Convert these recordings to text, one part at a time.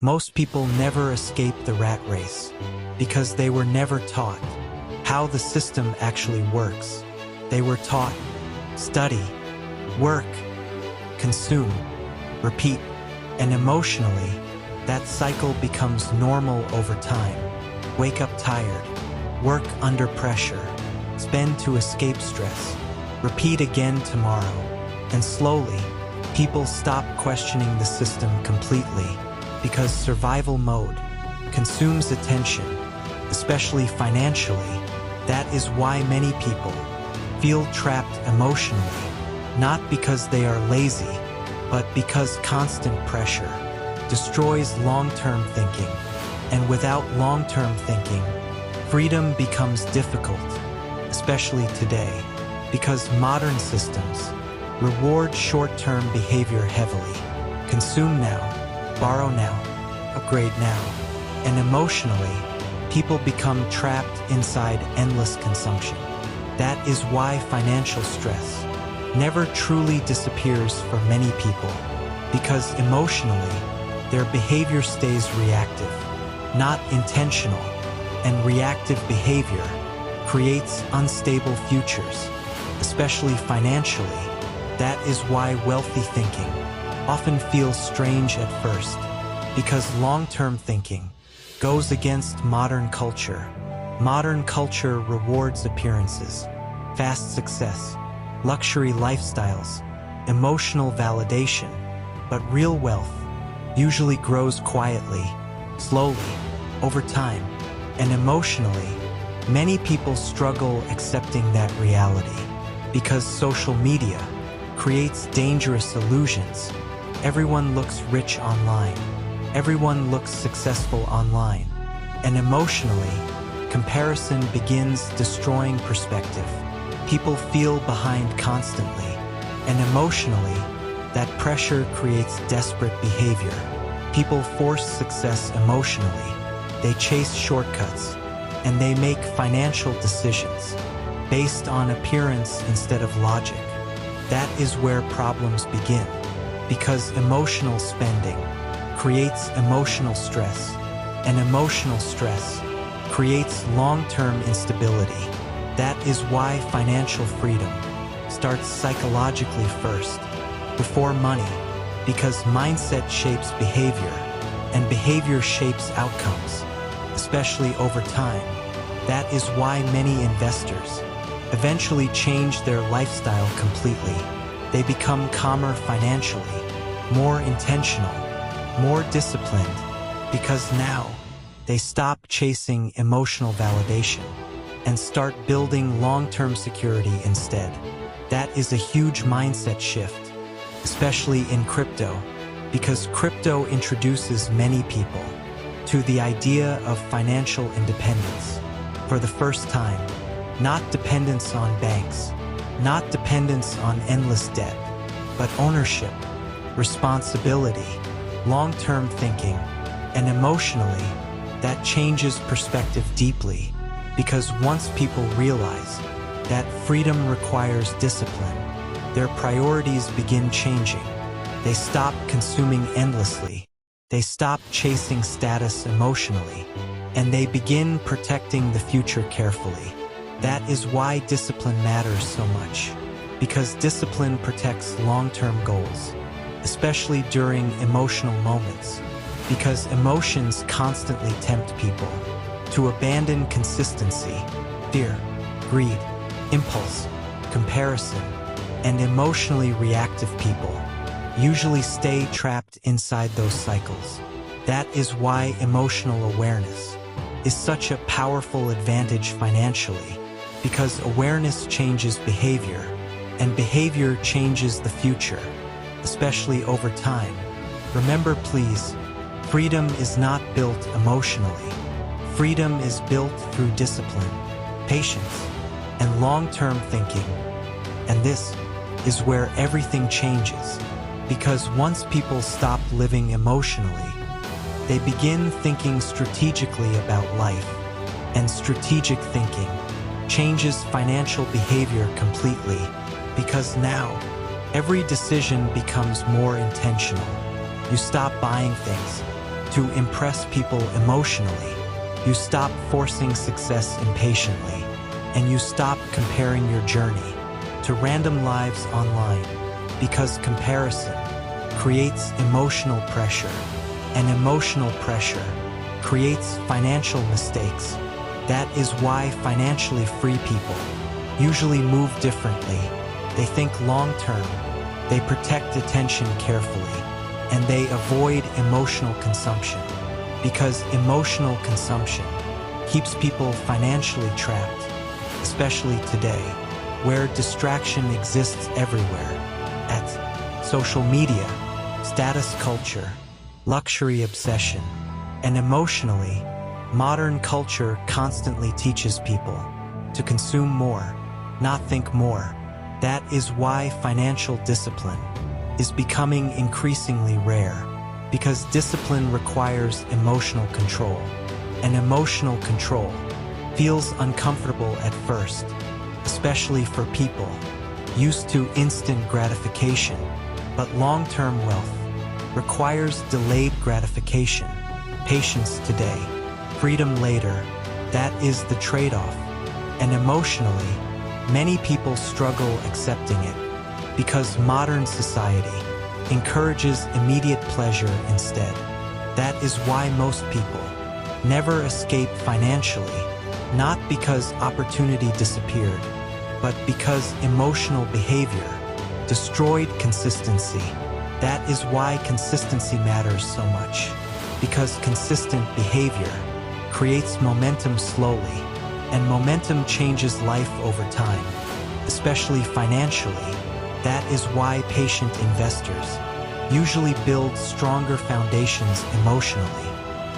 Most people never escape the rat race because they were never taught how the system actually works. They were taught, study, work, consume, repeat, and emotionally, that cycle becomes normal over time. Wake up tired, work under pressure, spend to escape stress, repeat again tomorrow, and slowly, people stop questioning the system completely because survival mode consumes attention, especially financially. That is why many people feel trapped emotionally, not because they are lazy, but because constant pressure destroys long-term thinking. And without long-term thinking, freedom becomes difficult, especially today, because modern systems reward short-term behavior heavily. Consume now, borrow now, upgrade now, and emotionally, people become trapped inside endless consumption. That is why financial stress never truly disappears for many people, because emotionally, their behavior stays reactive, not intentional, and reactive behavior creates unstable futures, especially financially. That is why wealthy thinking often feels strange at first, because long-term thinking goes against modern culture. Modern culture rewards appearances, fast success, luxury lifestyles, emotional validation, but real wealth usually grows quietly, slowly, over time, and emotionally, many people struggle accepting that reality because social media creates dangerous illusions. Everyone looks rich online. Everyone looks successful online. And emotionally, comparison begins destroying perspective. People feel behind constantly. And emotionally, that pressure creates desperate behavior. People force success emotionally. They chase shortcuts. And they make financial decisions based on appearance instead of logic. That is where problems begin, because emotional spending creates emotional stress, and emotional stress creates long-term instability. That is why financial freedom starts psychologically first, before money, because mindset shapes behavior, and behavior shapes outcomes, especially over time. That is why many investors eventually change their lifestyle completely. They become calmer financially, more intentional, more disciplined, because now they stop chasing emotional validation and start building long-term security instead. That is a huge mindset shift, especially in crypto, because crypto introduces many people to the idea of financial independence for the first time. Not dependence on banks, not dependence on endless debt, but ownership, responsibility, long-term thinking, and emotionally, that changes perspective deeply, because once people realize that freedom requires discipline, their priorities begin changing. They stop consuming endlessly, they stop chasing status emotionally, and they begin protecting the future carefully. That is why discipline matters so much, because discipline protects long-term goals, especially during emotional moments, because emotions constantly tempt people to abandon consistency. Fear, greed, impulse, comparison, and emotionally reactive people usually stay trapped inside those cycles. That is why emotional awareness is such a powerful advantage financially, because awareness changes behavior, and behavior changes the future, especially over time. Remember, please, freedom is not built emotionally. Freedom is built through discipline, patience, and long-term thinking. And this is where everything changes, because once people stop living emotionally, they begin thinking strategically about life, and strategic thinking changes financial behavior completely, because now every decision becomes more intentional. You stop buying things to impress people emotionally. You stop forcing success impatiently, and you stop comparing your journey to random lives online, because comparison creates emotional pressure, and emotional pressure creates financial mistakes. That is why financially free people usually move differently. They think long-term, they protect attention carefully, and they avoid emotional consumption, because emotional consumption keeps people financially trapped, especially today, where distraction exists everywhere, at social media, status culture, luxury obsession, and emotionally, modern culture constantly teaches people to consume more, not think more. That is why financial discipline is becoming increasingly rare, because discipline requires emotional control, and emotional control feels uncomfortable at first, especially for people used to instant gratification. But long-term wealth requires delayed gratification, patience today, freedom later. That is the trade-off. And emotionally, many people struggle accepting it, because modern society encourages immediate pleasure instead. That is why most people never escape financially, not because opportunity disappeared, but because emotional behavior destroyed consistency. That is why consistency matters so much, because consistent behavior creates momentum slowly, and momentum changes life over time, especially financially. That is why patient investors usually build stronger foundations emotionally,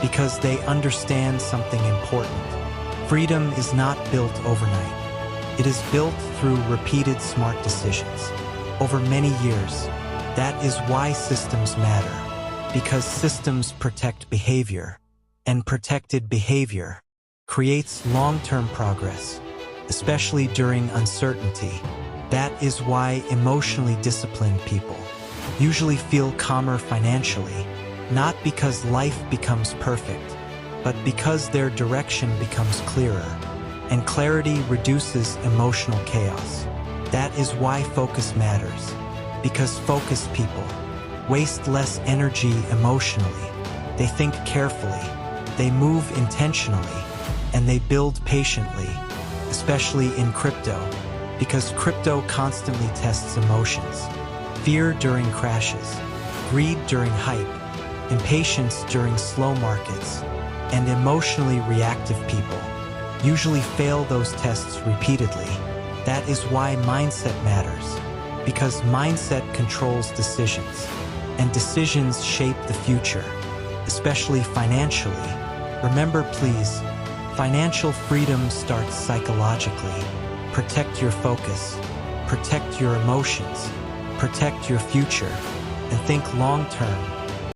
because they understand something important. Freedom is not built overnight. It is built through repeated smart decisions over many years. That is why systems matter, because systems protect behavior, and protected behavior creates long-term progress, especially during uncertainty. That is why emotionally disciplined people usually feel calmer financially, not because life becomes perfect, but because their direction becomes clearer, and clarity reduces emotional chaos. That is why focus matters, because focused people waste less energy emotionally. They think carefully, they move intentionally, and they build patiently, especially in crypto, because crypto constantly tests emotions. Fear during crashes, greed during hype, impatience during slow markets, and emotionally reactive people usually fail those tests repeatedly. That is why mindset matters, because mindset controls decisions, and decisions shape the future, especially financially. Remember, please, financial freedom starts psychologically. Protect your focus, protect your emotions, protect your future, and think long-term.